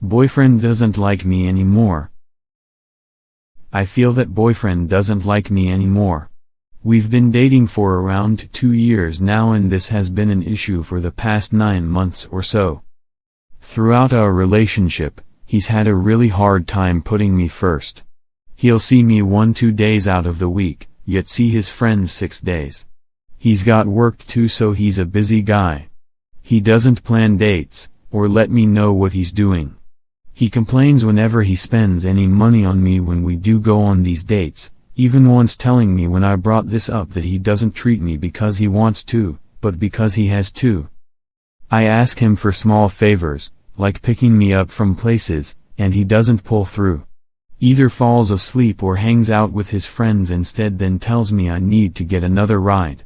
Boyfriend doesn't like me anymore. I feel that boyfriend doesn't like me anymore. We've been dating for around 2 years now and this has been an issue for the past 9 months or so. Throughout our relationship, he's had a really hard time putting me first. He'll see me 1-2 days out of the week, yet see his friends 6 days. He's got work too, so he's a busy guy. He doesn't plan dates, or let me know what he's doing. He complains whenever he spends any money on me when we do go on these dates, even once telling me when I brought this up that he doesn't treat me because he wants to, but because he has to. I ask him for small favors, like picking me up from places, and he doesn't pull through. Either falls asleep or hangs out with his friends instead, then tells me I need to get another ride.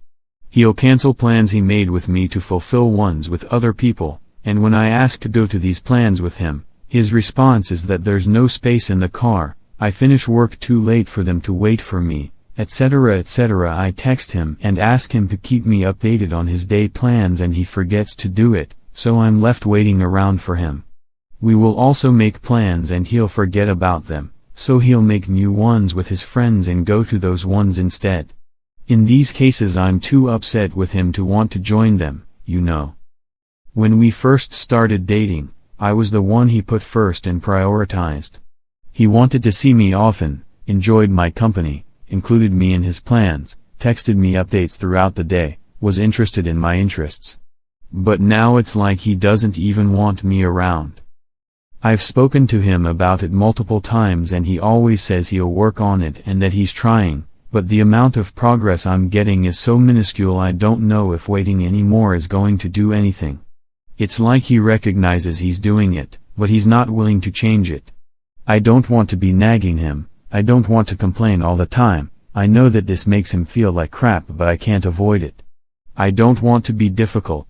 He'll cancel plans he made with me to fulfill ones with other people, and when I ask to go to these plans with him, his response is that there's no space in the car, I finish work too late for them to wait for me, etc. etc. I text him and ask him to keep me updated on his day plans and he forgets to do it, so I'm left waiting around for him. We will also make plans and he'll forget about them, so he'll make new ones with his friends and go to those ones instead. In these cases I'm too upset with him to want to join them, you know. When we first started dating, I was the one he put first and prioritized. He wanted to see me often, enjoyed my company, included me in his plans, texted me updates throughout the day, was interested in my interests. But now it's like he doesn't even want me around. I've spoken to him about it multiple times and he always says he'll work on it and that he's trying, but the amount of progress I'm getting is so minuscule I don't know if waiting anymore is going to do anything. It's like he recognizes he's doing it, but he's not willing to change it. I don't want to be nagging him, I don't want to complain all the time, I know that this makes him feel like crap but I can't avoid it. I don't want to be difficult.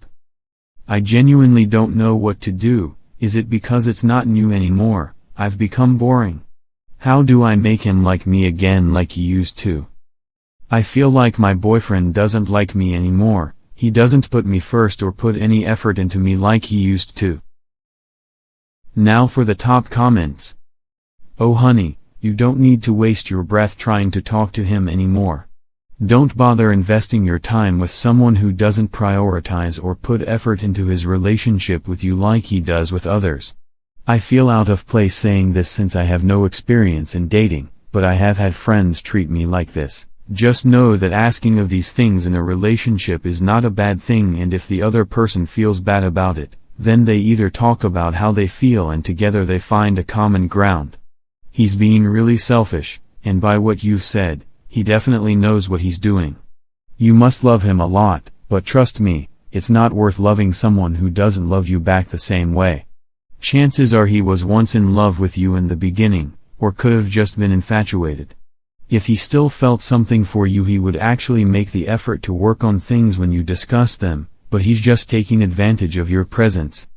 I genuinely don't know what to do. Is it because it's not new anymore, I've become boring? How do I make him like me again like he used to? I feel like my boyfriend doesn't like me anymore, he doesn't put me first or put any effort into me like he used to. Now for the top comments. Oh honey, you don't need to waste your breath trying to talk to him anymore. Don't bother investing your time with someone who doesn't prioritize or put effort into his relationship with you like he does with others. I feel out of place saying this since I have no experience in dating, but I have had friends treat me like this. Just know that asking of these things in a relationship is not a bad thing, and if the other person feels bad about it, then they either talk about how they feel and together they find a common ground. He's being really selfish, and by what you've said, he definitely knows what he's doing. You must love him a lot, but trust me, it's not worth loving someone who doesn't love you back the same way. Chances are he was once in love with you in the beginning, or could have just been infatuated. If he still felt something for you, he would actually make the effort to work on things when you discuss them, but he's just taking advantage of your presence.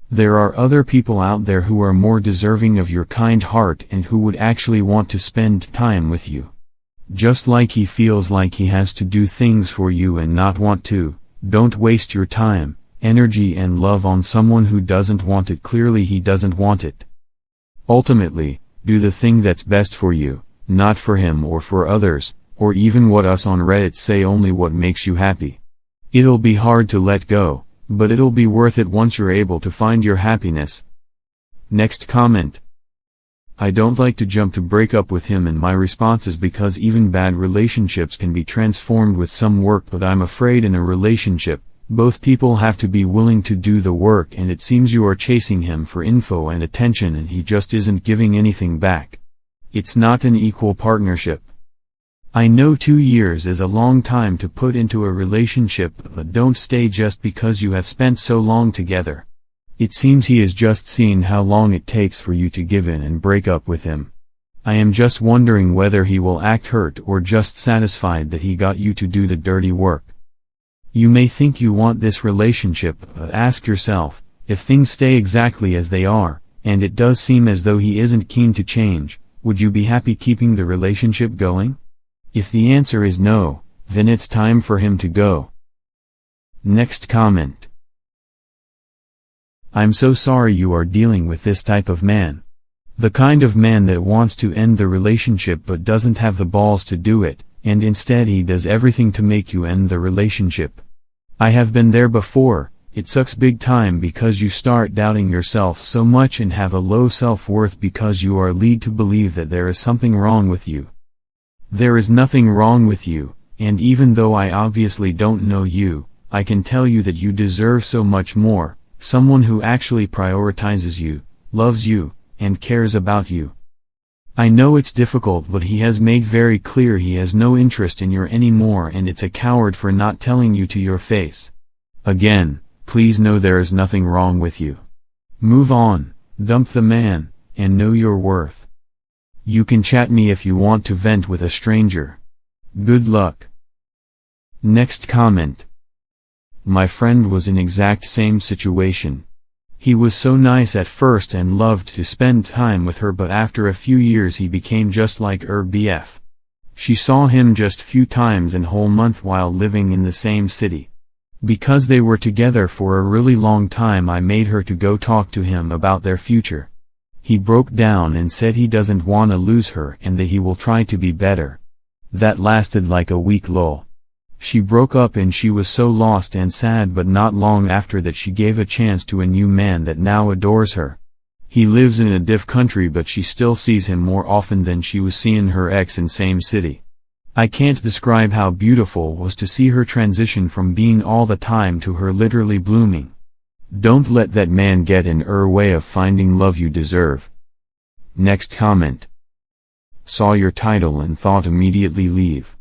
There are other people out there who are more deserving of your kind heart and who would actually want to spend time with you. Just like he feels like he has to do things for you and not want to, don't waste your time, energy and love on someone who doesn't want it. Clearly he doesn't want it. Ultimately, do the thing that's best for you, not for him or for others, or even what us on Reddit say, only what makes you happy. It'll be hard to let go, but it'll be worth it once you're able to find your happiness. Next comment. I don't like to jump to break up with him in my responses because even bad relationships can be transformed with some work, but I'm afraid in a relationship, both people have to be willing to do the work, and it seems you are chasing him for info and attention and he just isn't giving anything back. It's not an equal partnership. I know 2 years is a long time to put into a relationship, but don't stay just because you have spent so long together. It seems he is just seeing how long it takes for you to give in and break up with him. I am just wondering whether he will act hurt or just satisfied that he got you to do the dirty work. You may think you want this relationship, but ask yourself, if things stay exactly as they are, and it does seem as though he isn't keen to change, would you be happy keeping the relationship going? If the answer is no, then it's time for him to go. Next comment. I'm so sorry you are dealing with this type of man. The kind of man that wants to end the relationship but doesn't have the balls to do it, and instead he does everything to make you end the relationship. I have been there before. It sucks big time because you start doubting yourself so much and have a low self-worth because you are led to believe that there is something wrong with you. There is nothing wrong with you, and even though I obviously don't know you, I can tell you that you deserve so much more, someone who actually prioritizes you, loves you, and cares about you. I know it's difficult, but he has made very clear he has no interest in you anymore, and it's a coward for not telling you to your face. Again, please know there is nothing wrong with you. Move on, dump the man, and know your worth. You can chat me if you want to vent with a stranger. Good luck. Next comment. My friend was in exact same situation. He was so nice at first and loved to spend time with her, but after a few years he became just like her BF. She saw him just few times in whole month while living in the same city. Because they were together for a really long time, I made her to go talk to him about their future. He broke down and said he doesn't want to lose her and that he will try to be better. That lasted like a week lol. She broke up and she was so lost and sad, but not long after that she gave a chance to a new man that now adores her. He lives in a diff country, but she still sees him more often than she was seeing her ex in same city. I can't describe how beautiful it was to see her transition from being all the time to her literally blooming. Don't let that man get in her way of finding love you deserve. Next comment. Saw your title and thought immediately leave.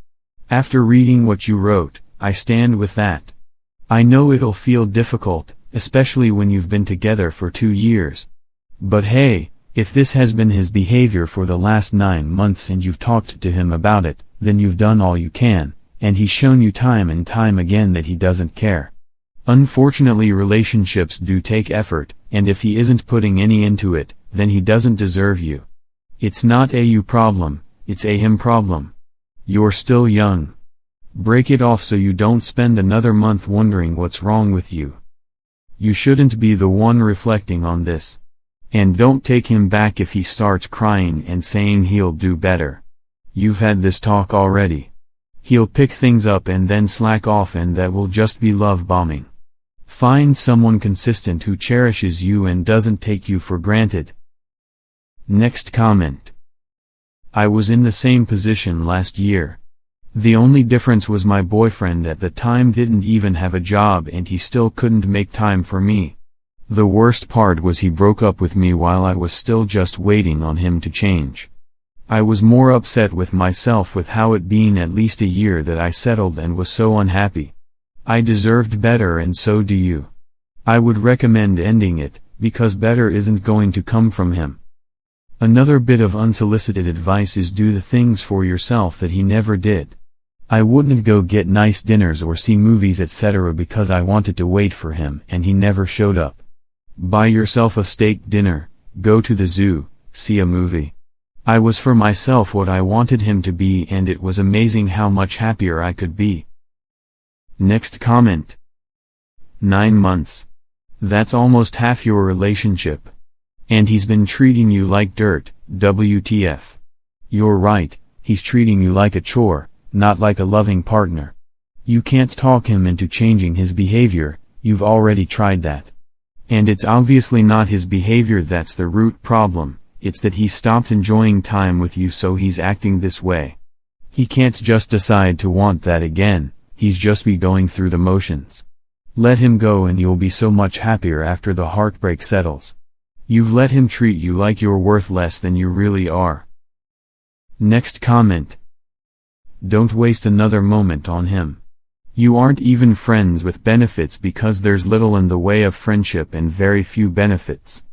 After reading what you wrote, I stand with that. I know it'll feel difficult, especially when you've been together for 2 years. But hey, if this has been his behavior for the last 9 months and you've talked to him about it, then you've done all you can, and he's shown you time and time again that he doesn't care. Unfortunately, relationships do take effort, and if he isn't putting any into it, then he doesn't deserve you. It's not a you problem, it's a him problem. You're still young. Break it off so you don't spend another month wondering what's wrong with you. You shouldn't be the one reflecting on this. And don't take him back if he starts crying and saying he'll do better. You've had this talk already. He'll pick things up and then slack off, and that will just be love bombing. Find someone consistent who cherishes you and doesn't take you for granted. Next comment. I was in the same position last year. The only difference was my boyfriend at the time didn't even have a job and he still couldn't make time for me. The worst part was he broke up with me while I was still just waiting on him to change. I was more upset with myself with how it been at least a year that I settled and was so unhappy. I deserved better, and so do you. I would recommend ending it, because better isn't going to come from him. Another bit of unsolicited advice is do the things for yourself that he never did. I wouldn't go get nice dinners or see movies etc. because I wanted to wait for him and he never showed up. Buy yourself a steak dinner, go to the zoo, see a movie. I was for myself what I wanted him to be, and it was amazing how much happier I could be. Next comment. 9 months. That's almost half your relationship. And he's been treating you like dirt, WTF. You're right, he's treating you like a chore, not like a loving partner. You can't talk him into changing his behavior, you've already tried that. And it's obviously not his behavior that's the root problem, it's that he stopped enjoying time with you, so he's acting this way. He can't just decide to want that again, he's just be going through the motions. Let him go and you'll be so much happier after the heartbreak settles. You've let him treat you like you're worth less than you really are. Next comment. Don't waste another moment on him. You aren't even friends with benefits because there's little in the way of friendship and very few benefits.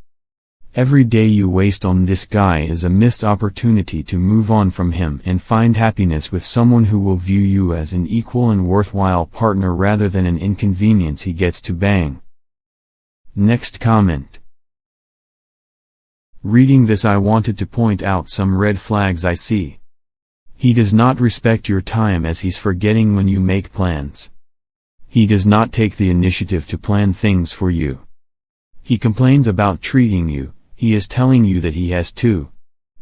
Every day you waste on this guy is a missed opportunity to move on from him and find happiness with someone who will view you as an equal and worthwhile partner rather than an inconvenience he gets to bang. Next comment. Reading this, I wanted to point out some red flags I see. He does not respect your time as he's forgetting when you make plans. He does not take the initiative to plan things for you. He complains about treating you, he is telling you that he has to.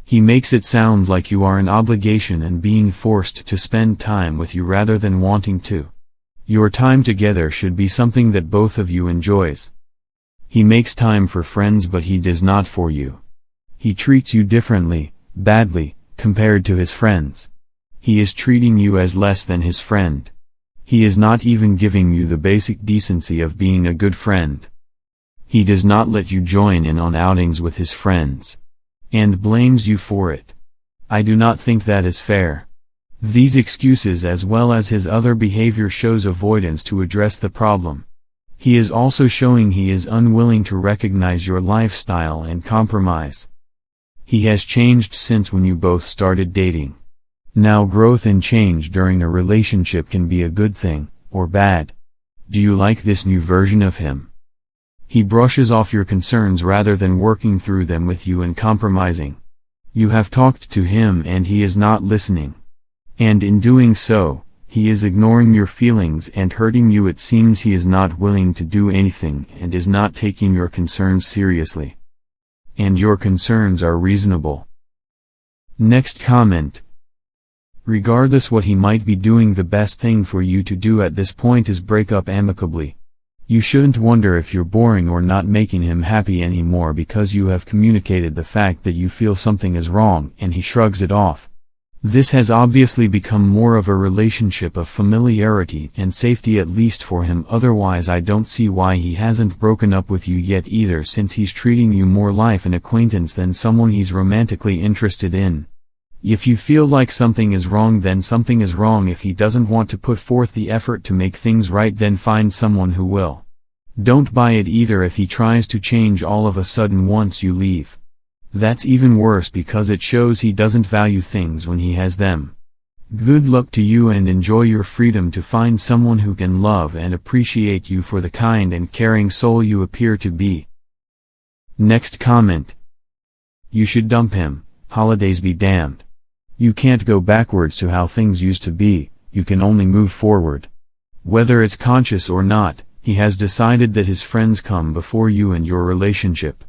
He makes it sound like you are an obligation and being forced to spend time with you rather than wanting to. Your time together should be something that both of you enjoys. He makes time for friends but he does not for you. He treats you differently, badly, compared to his friends. He is treating you as less than his friend. He is not even giving you the basic decency of being a good friend. He does not let you join in on outings with his friends. And blames you for it. I do not think that is fair. These excuses as well as his other behavior shows avoidance to address the problem. He is also showing he is unwilling to recognize your lifestyle and compromise. He has changed since when you both started dating. Now growth and change during a relationship can be a good thing, or bad. Do you like this new version of him? He brushes off your concerns rather than working through them with you and compromising. You have talked to him and he is not listening. And in doing so, he is ignoring your feelings and hurting you. It seems he is not willing to do anything and is not taking your concerns seriously. And your concerns are reasonable. Next comment. Regardless what he might be doing, the best thing for you to do at this point is break up amicably. You shouldn't wonder if you're boring or not making him happy anymore because you have communicated the fact that you feel something is wrong and he shrugs it off. This has obviously become more of a relationship of familiarity and safety, at least for him. Otherwise I don't see why he hasn't broken up with you yet either, since he's treating you more like an acquaintance than someone he's romantically interested in. If you feel like something is wrong, then something is wrong. If he doesn't want to put forth the effort to make things right, then find someone who will. Don't buy it either if he tries to change all of a sudden once you leave. That's even worse because it shows he doesn't value things when he has them. Good luck to you and enjoy your freedom to find someone who can love and appreciate you for the kind and caring soul you appear to be. Next comment. You should dump him. Holidays be damned. You can't go backwards to how things used to be, you can only move forward. Whether it's conscious or not, he has decided that his friends come before you and your relationship.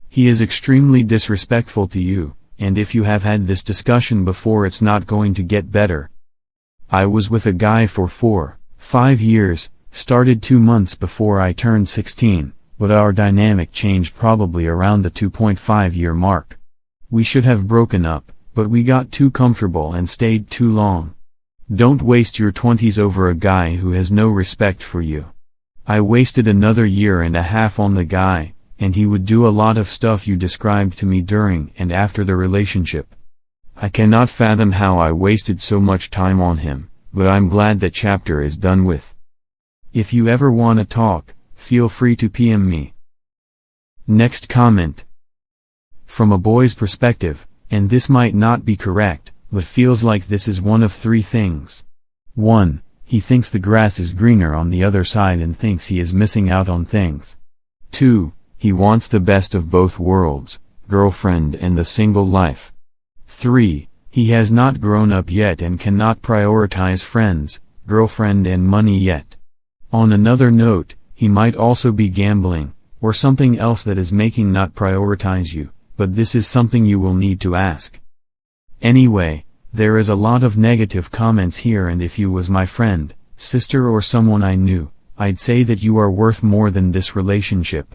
He is extremely disrespectful to you, and if you have had this discussion before, it's not going to get better. I was with a guy for 4-5 years, started 2 months before I turned 16, but our dynamic changed probably around the 2.5-year mark. We should have broken up, but we got too comfortable and stayed too long. Don't waste your 20s over a guy who has no respect for you. I wasted another 1.5 years on the guy, and he would do a lot of stuff you described to me during and after the relationship. I cannot fathom how I wasted so much time on him, but I'm glad that chapter is done with. If you ever wanna talk, feel free to PM me. Next comment. From a boy's perspective, and this might not be correct, but feels like this is one of 3 things. 1. He thinks the grass is greener on the other side and thinks he is missing out on things. 2. He wants the best of both worlds, girlfriend and the single life. 3. He has not grown up yet and cannot prioritize friends, girlfriend and money yet. On another note, he might also be gambling, or something else that is making not prioritize you. But this is something you will need to ask. Anyway, there is a lot of negative comments here, and if you was my friend, sister or someone I knew, I'd say that you are worth more than this relationship.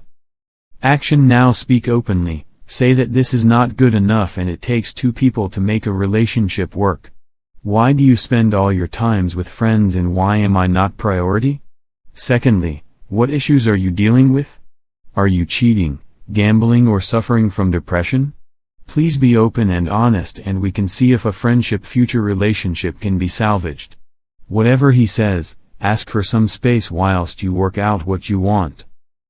Action now. Speak openly, say that this is not good enough and it takes 2 people to make a relationship work. Why do you spend all your times with friends and why am I not priority? Secondly, what issues are you dealing with? Are you cheating, gambling or suffering from depression? Please be open and honest and we can see if a future relationship can be salvaged. Whatever he says, ask for some space whilst you work out what you want.